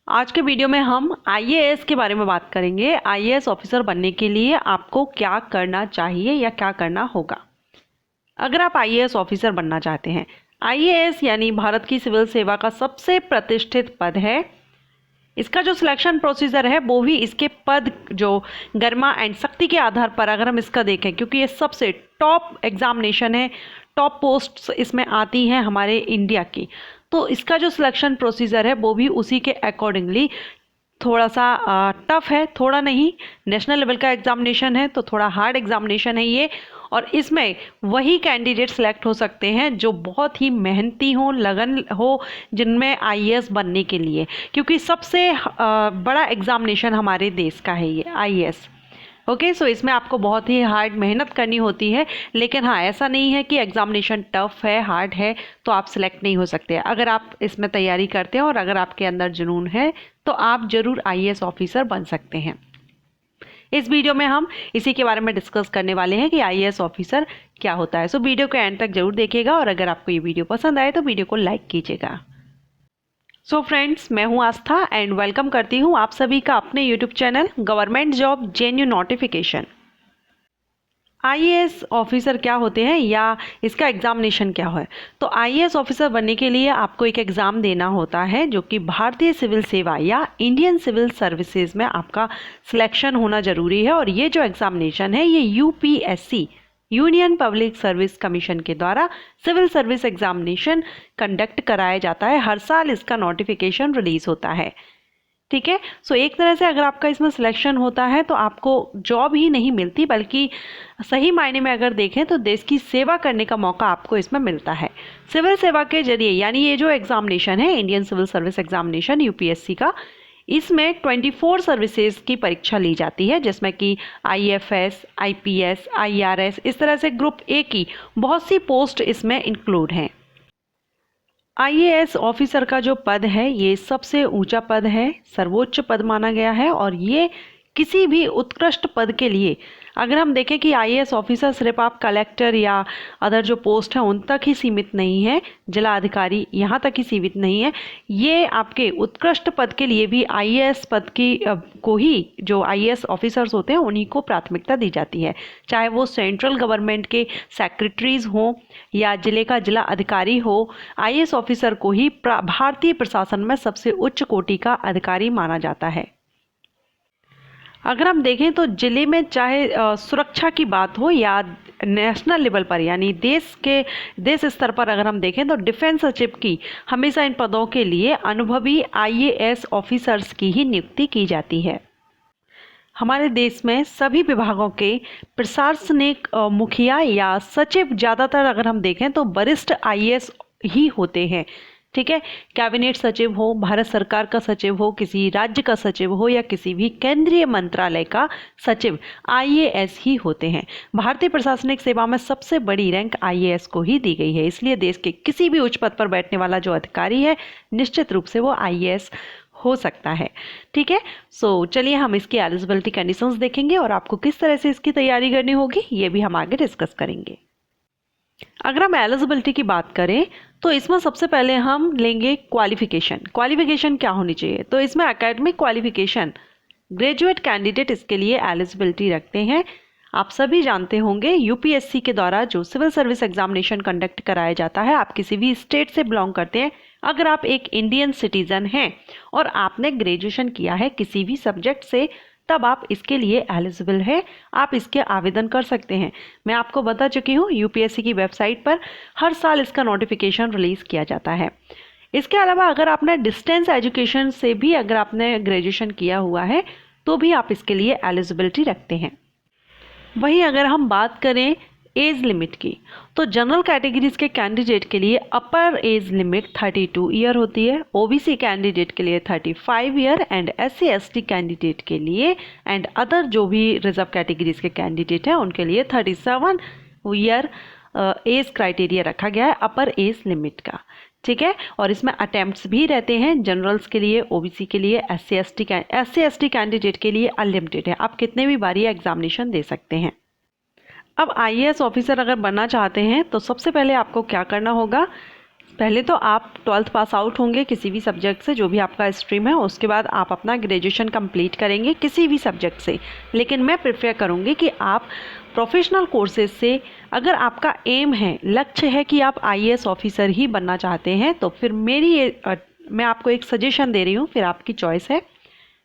आज के वीडियो में हम आईएएस के बारे में बात करेंगे। आईएएस ऑफिसर बनने के लिए आपको क्या करना चाहिए या क्या करना होगा। अगर आप आईएएस ऑफिसर बनना चाहते हैं, आईएएस यानी भारत की सिविल सेवा का सबसे प्रतिष्ठित पद है। इसका जो सिलेक्शन प्रोसीजर है वो भी इसके पद जो गरिमा एंड शक्ति के आधार पर अगर हम इसका देखें, क्योंकि ये सबसे टॉप एग्जामिनेशन है, टॉप पोस्ट इसमें आती हैं हमारे इंडिया की, तो इसका जो सिलेक्शन प्रोसीजर है वो भी उसी के अकॉर्डिंगली थोड़ा सा टफ है, थोड़ा नहीं, नेशनल लेवल का एग्जामिनेशन है तो थोड़ा हार्ड एग्जामिनेशन है ये। और इसमें वही कैंडिडेट सेलेक्ट हो सकते हैं जो बहुत ही मेहनती हो, लगन हो जिनमें आईएएस बनने के लिए, क्योंकि सबसे बड़ा एग्जामिनेशन हमारे देश का है ये आईएएस। ओके, सो इसमें आपको बहुत ही हार्ड मेहनत करनी होती है, लेकिन हाँ, ऐसा नहीं है कि एग्जामिनेशन टफ है, हार्ड है तो आप सिलेक्ट नहीं हो सकते। अगर आप इसमें तैयारी करते हैं और अगर आपके अंदर जुनून है तो आप ज़रूर आईएएस ऑफिसर बन सकते हैं। इस वीडियो में हम इसी के बारे में डिस्कस करने वाले हैं कि आईएएस ऑफिसर क्या होता है। सो वीडियो को एंड तक जरूर देखिएगा और अगर आपको ये वीडियो पसंद आए तो वीडियो को लाइक कीजिएगा। सो फ्रेंड्स, मैं हूं आस्था एंड वेलकम करती हूं आप सभी का अपने YouTube channel government job जेन्यू notification. IAS officer क्या होते हैं या इसका एग्जामिनेशन क्या है। तो आईएएस ऑफिसर बनने के लिए आपको एक एग्ज़ाम देना होता है जो कि भारतीय सिविल सेवा या इंडियन सिविल सर्विसेज में आपका सिलेक्शन होना ज़रूरी है। और ये जो एग्जामिनेशन है ये UPSC union public service commission के द्वारा सिविल सर्विस एग्जामिनेशन कंडक्ट कराया जाता है। हर साल इसका नोटिफिकेशन रिलीज होता है। ठीक है, सो एक तरह से अगर आपका इसमें सिलेक्शन होता है तो आपको जॉब ही नहीं मिलती, बल्कि सही मायने में अगर देखें तो देश की सेवा करने का मौका आपको इसमें मिलता है सिविल सेवा के जरिए। यानी ये जो एग्जामिनेशन है Indian civil service examination UPSC का, इसमें 24 सर्विसेज की परीक्षा ली जाती है, जिसमें कि आईएफएस, आईपीएस, आईआरएस, इस तरह से ग्रुप ए की बहुत सी पोस्ट इसमें इंक्लूड हैं। आईएएस ऑफिसर का जो पद है ये सबसे ऊंचा पद है, सर्वोच्च पद माना गया है। और ये किसी भी उत्कृष्ट पद के लिए अगर हम देखें कि आईएएस ऑफिसर सिर्फ आप कलेक्टर या अदर जो पोस्ट हैं उन तक ही सीमित नहीं है, जिला अधिकारी यहाँ तक ही सीमित नहीं है, ये आपके उत्कृष्ट पद के लिए भी आईएएस पद की को ही जो आईएएस ऑफिसर्स होते हैं उन्हीं को प्राथमिकता दी जाती है। चाहे वो सेंट्रल गवर्नमेंट के सेक्रेटरीज हों या जिले का जिला अधिकारी हो, आईएएस ऑफिसर को ही भारतीय प्रशासन में सबसे उच्च कोटि का अधिकारी माना जाता है। अगर हम देखें तो जिले में चाहे सुरक्षा की बात हो या नेशनल लेवल पर यानी देश स्तर पर अगर हम देखें तो डिफेंस सचिव की हमेशा इन पदों के लिए अनुभवी आईएएस ऑफिसर्स की ही नियुक्ति की जाती है। हमारे देश में सभी विभागों के प्रशासनिक मुखिया या सचिव ज़्यादातर अगर हम देखें तो वरिष्ठ आईएएस ही होते हैं। ठीक है, कैबिनेट सचिव हो, भारत सरकार का सचिव हो, किसी राज्य का सचिव हो या किसी भी केंद्रीय मंत्रालय का सचिव, आईएएस ही होते हैं। भारतीय प्रशासनिक सेवा में सबसे बड़ी रैंक आईएएस को ही दी गई है, इसलिए देश के किसी भी उच्च पद पर बैठने वाला जो अधिकारी है निश्चित रूप से वो आईएएस हो सकता है। ठीक है, सो चलिए हम इसकी एलिजिबिलिटी कंडीशंस देखेंगे और आपको किस तरह से इसकी तैयारी करनी होगी ये भी हम आगे डिस्कस करेंगे। अगर हम एलिजिबिलिटी की बात करें तो इसमें सबसे पहले हम लेंगे क्वालिफिकेशन। क्वालिफिकेशन क्या होनी चाहिए, तो इसमें एकेडमिक क्वालिफिकेशन ग्रेजुएट कैंडिडेट इसके लिए एलिजिबिलिटी रखते हैं। आप सभी जानते होंगे यूपीएससी के द्वारा जो सिविल सर्विस एग्जामिनेशन कंडक्ट कराया जाता है, आप किसी भी स्टेट से बिलोंग करते हैं, अगर आप एक इंडियन सिटीजन हैं और आपने ग्रेजुएशन किया है किसी भी सब्जेक्ट से, तब आप इसके लिए एलिजिबल है, आप इसके आवेदन कर सकते हैं। मैं आपको बता चुकी हूँ यूपीएससी की वेबसाइट पर हर साल इसका नोटिफिकेशन रिलीज किया जाता है। इसके अलावा अगर आपने डिस्टेंस एजुकेशन से भी अगर आपने ग्रेजुएशन किया हुआ है तो भी आप इसके लिए एलिजिबिलिटी रखते हैं। वहीं अगर हम बात करें एज लिमिट की, तो जनरल कैटेगरीज के कैंडिडेट के लिए अपर एज लिमिट 32 ईयर होती है, ओबीसी कैंडिडेट के लिए 35 year and SC ST candidate के लिए एंड अदर जो भी रिजर्व कैटेगरीज के कैंडिडेट हैं उनके लिए 37 ईयर एज क्राइटेरिया रखा गया है अपर एज लिमिट का। ठीक है, और इसमें अटेम्प्ट्स भी रहते हैं जनरल्स के लिए, ओबीसी के लिए, एससी एसटी कैंडिडेट के लिए अनलिमिटेड है, आप कितने भी बार ये एग्जामिनेशन दे सकते हैं। अब आईएएस ऑफिसर अगर बनना चाहते हैं तो सबसे पहले आपको क्या करना होगा, पहले तो आप 12th पास आउट होंगे किसी भी सब्जेक्ट से, जो भी आपका स्ट्रीम है। उसके बाद आप अपना ग्रेजुएशन कंप्लीट करेंगे किसी भी सब्जेक्ट से। लेकिन मैं प्रेफर करूँगी कि आप प्रोफेशनल कोर्सेज से, अगर आपका एम है, लक्ष्य है कि आप IAS ऑफिसर ही बनना चाहते हैं, तो फिर मैं आपको एक सजेशन दे रही हूँ, फिर आपकी चॉइस है।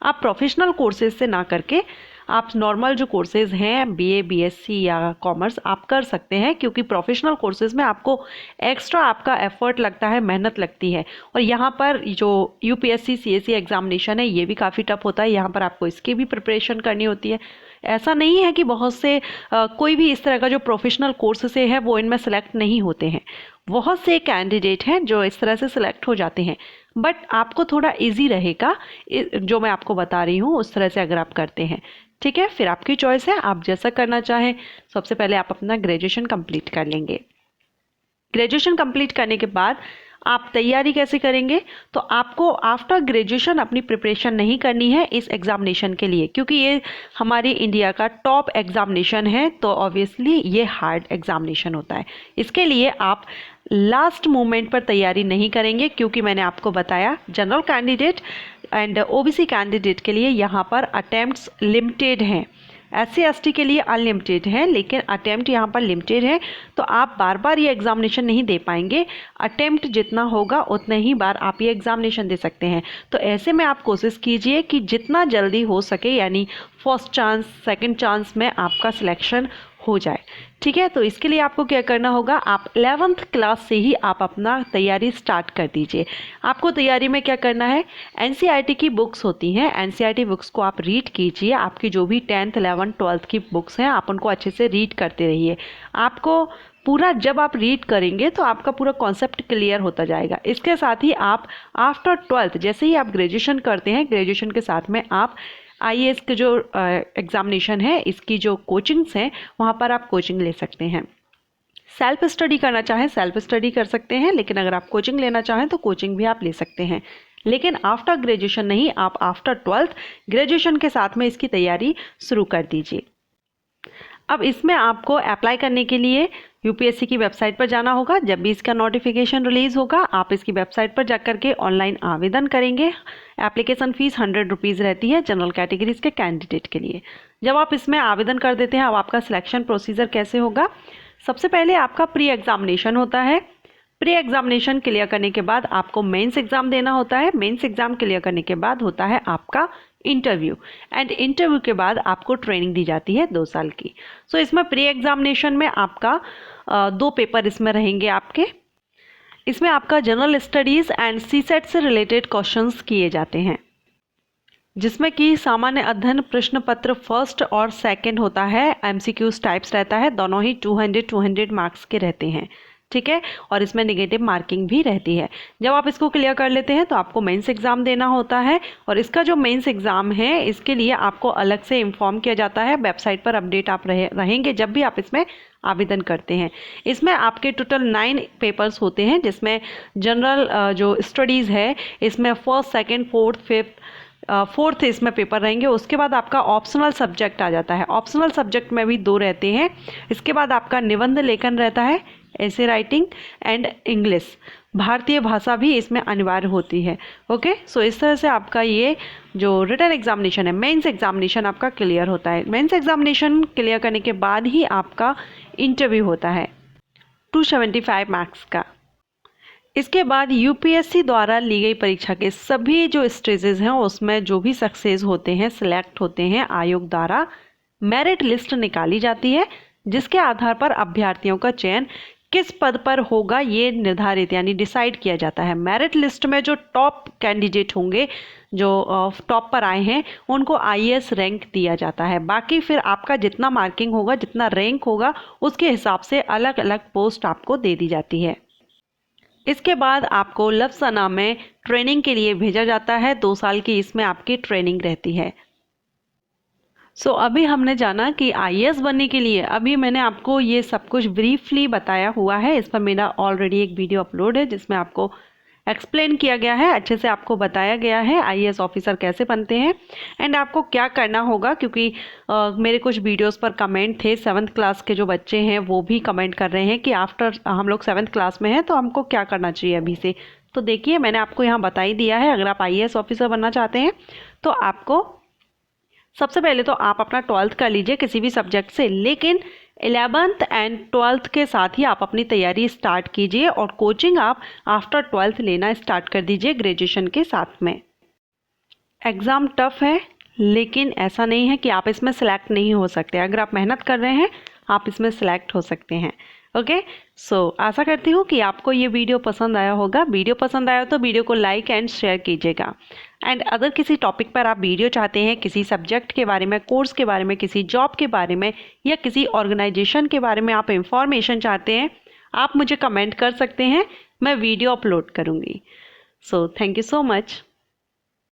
आप प्रोफेशनल कोर्सेज से ना करके आप नॉर्मल जो कोर्सेज हैं BA BSc या कॉमर्स आप कर सकते हैं, क्योंकि प्रोफेशनल कोर्सेज में आपको एक्स्ट्रा आपका एफर्ट लगता है, मेहनत लगती है। और यहाँ पर जो UPSC CSE एग्जामिनेशन है ये भी काफ़ी टफ होता है, यहाँ पर आपको इसकी भी प्रिपरेशन करनी होती है। ऐसा नहीं है कि बहुत से कोई भी इस तरह का जो प्रोफेशनल कोर्स से है वो इनमें सेलेक्ट नहीं होते हैं। बहुत से कैंडिडेट हैं जो इस तरह से सिलेक्ट हो जाते हैं, बट आपको थोड़ा इजी रहेगा जो मैं आपको बता रही हूँ उस तरह से अगर आप करते हैं। ठीक है, फिर आपकी चॉइस है, आप जैसा करना चाहें। सबसे पहले आप अपना ग्रेजुएशन कंप्लीट कर लेंगे। ग्रेजुएशन कंप्लीट करने के बाद आप तैयारी कैसे करेंगे? तो आपको आफ्टर ग्रेजुएशन अपनी प्रिपरेशन नहीं करनी है इस एग्जामिनेशन के लिए, क्योंकि ये हमारी इंडिया का टॉप एग्जामिनेशन है, तो ऑब्वियसली ये हार्ड एग्जामिनेशन होता है। इसके लिए आप लास्ट मोमेंट पर तैयारी नहीं करेंगे, क्योंकि मैंने आपको बताया general candidate and OBC candidate के लिए यहाँ पर अटेम्प्ट्स लिमिटेड हैं। SC ST के लिए अनलिमिटेड है, लेकिन अटेम्प्ट यहाँ पर लिमिटेड है, तो आप बार बार ये एग्जामिनेशन नहीं दे पाएंगे। अटेम्प्ट जितना होगा उतने ही बार आप ये एग्जामिनेशन दे सकते हैं। तो ऐसे में आप कोशिश कीजिए कि जितना जल्दी हो सके, यानी फर्स्ट चांस सेकंड चांस में आपका सिलेक्शन हो जाए। ठीक है, तो इसके लिए आपको क्या करना होगा, आप 11th क्लास से ही आप अपना तैयारी स्टार्ट कर दीजिए। आपको तैयारी में क्या करना है, NCERT की बुक्स होती हैं, NCERT बुक्स को आप रीड कीजिए। आपकी जो भी 10th 11th 12th की बुक्स हैं आप उनको अच्छे से रीड करते रहिए। आपको पूरा जब आप रीड करेंगे तो आपका पूरा कॉन्सेप्ट क्लियर होता जाएगा। इसके साथ ही आप आफ्टर 12th जैसे ही आप ग्रेजुएशन करते हैं, ग्रेजुएशन के साथ में आप IAS के जो एग्ज़ामिनेशन है इसकी जो कोचिंग्स हैं वहाँ पर आप कोचिंग ले सकते हैं। सेल्फ स्टडी करना चाहें सेल्फ स्टडी कर सकते हैं, लेकिन अगर आप कोचिंग लेना चाहें तो कोचिंग भी आप ले सकते हैं। लेकिन आफ्टर ग्रेजुएशन नहीं, आप आफ्टर 12th ग्रेजुएशन के साथ में इसकी तैयारी शुरू कर दीजिए। अब इसमें आपको अप्लाई करने के लिए UPSC की वेबसाइट पर जाना होगा। जब भी इसका नोटिफिकेशन रिलीज़ होगा आप इसकी वेबसाइट पर जाकर के ऑनलाइन आवेदन करेंगे। एप्लीकेशन फ़ीस 100 रुपीज़ रहती है जनरल कैटेगरीज के कैंडिडेट के लिए। जब आप इसमें आवेदन कर देते हैं, अब आपका सिलेक्शन प्रोसीजर कैसे होगा, सबसे पहले आपका प्री एग्जामिनेशन होता है। प्री एग्जामिनेशन क्लियर करने के बाद आपको मेंस एग्ज़ाम देना होता है। मेंस एग्ज़ाम क्लियर करने के बाद होता है आपका इंटरव्यू, एंड इंटरव्यू के बाद आपको ट्रेनिंग दी जाती है 2 साल की। सो इसमें प्री एग्जामिनेशन में आपका 2 पेपर इसमें रहेंगे आपके। इसमें आपका जनरल स्टडीज़ एंड CSET से रिलेटेड क्वेश्चंस किए जाते हैं, जिसमें कि सामान्य अध्ययन प्रश्न पत्र फर्स्ट और सेकंड होता है। MCQs टाइप्स रहता है, दोनों ही 200 मार्क्स के रहते हैं। ठीक है, और इसमें नेगेटिव मार्किंग भी रहती है। जब आप इसको क्लियर कर लेते हैं तो आपको मेंस एग्ज़ाम देना होता है, और इसका जो मेंस एग्ज़ाम है इसके लिए आपको अलग से इन्फॉर्म किया जाता है। वेबसाइट पर अपडेट आप रहेंगे जब भी आप इसमें आवेदन करते हैं। इसमें आपके टोटल 9 पेपर्स होते हैं, जिसमें जनरल जो स्टडीज़ है इसमें फर्स्ट सेकेंड फोर्थ इसमें पेपर रहेंगे। उसके बाद आपका ऑप्शनल सब्जेक्ट आ जाता है। ऑप्शनल सब्जेक्ट में भी 2 रहते हैं। इसके बाद आपका निबंध लेखन रहता है, ऐसे राइटिंग एंड इंग्लिश, भारतीय भाषा भी इसमें अनिवार्य होती है। ओके, सो इस तरह से आपका ये जो रिटन एग्जामिनेशन है, मेंस एग्जामिनेशन आपका क्लियर होता है। मेंस एग्जामिनेशन क्लियर करने के बाद ही आपका इंटरव्यू होता है 275 मार्क्स का। इसके बाद UPSC द्वारा ली गई परीक्षा के सभी जो स्टेजेस हैं उसमें जो भी सक्सेस होते हैं, सिलेक्ट होते हैं, आयोग द्वारा मेरिट लिस्ट निकाली जाती है, जिसके आधार पर अभ्यर्थियों का चयन किस पद पर होगा ये निर्धारित यानी डिसाइड किया जाता है। मेरिट लिस्ट में जो टॉप कैंडिडेट होंगे, जो टॉप पर आए हैं, उनको IAS रैंक दिया जाता है। बाकी फिर आपका जितना मार्किंग होगा, जितना रैंक होगा, उसके हिसाब से अलग अलग पोस्ट आपको दे दी जाती है। इसके बाद आपको लफ्ज़ाना में ट्रेनिंग के लिए भेजा जाता है। 2 साल की इसमें आपकी ट्रेनिंग रहती है। सो अभी हमने जाना कि IAS बनने के लिए, अभी मैंने आपको ये सब कुछ ब्रीफली बताया हुआ है। इस पर मेरा ऑलरेडी एक वीडियो अपलोड है जिसमें आपको एक्सप्लेन किया गया है, अच्छे से आपको बताया गया है आईएएस ऑफिसर कैसे बनते हैं एंड आपको क्या करना होगा, क्योंकि मेरे कुछ वीडियोस पर कमेंट थे, 7th क्लास के जो बच्चे हैं वो भी कमेंट कर रहे हैं कि आफ्टर हम लोग 7th क्लास में हैं तो हमको क्या करना चाहिए अभी से। तो देखिए मैंने आपको यहाँ बता ही दिया है, अगर आप आईएएस ऑफिसर बनना चाहते हैं तो आपको सबसे पहले तो आप अपना 12th कर लीजिए किसी भी सब्जेक्ट से, लेकिन 11th एंड 12th के साथ ही आप अपनी तैयारी स्टार्ट कीजिए और कोचिंग आप आफ्टर 12th लेना स्टार्ट कर दीजिए ग्रेजुएशन के साथ में। एग्ज़ाम टफ है, लेकिन ऐसा नहीं है कि आप इसमें सेलेक्ट नहीं हो सकते। अगर आप मेहनत कर रहे हैं आप इसमें सेलेक्ट हो सकते हैं। ओके, सो आशा करती हूँ कि आपको ये वीडियो पसंद आया होगा। वीडियो पसंद आया तो वीडियो को लाइक एंड शेयर कीजिएगा। एंड अगर किसी टॉपिक पर आप वीडियो चाहते हैं, किसी सब्जेक्ट के बारे में, कोर्स के बारे में, किसी जॉब के बारे में या किसी ऑर्गेनाइजेशन के बारे में आप इंफॉर्मेशन चाहते हैं, आप मुझे कमेंट कर सकते हैं, मैं वीडियो अपलोड करूँगी। So thank you so much.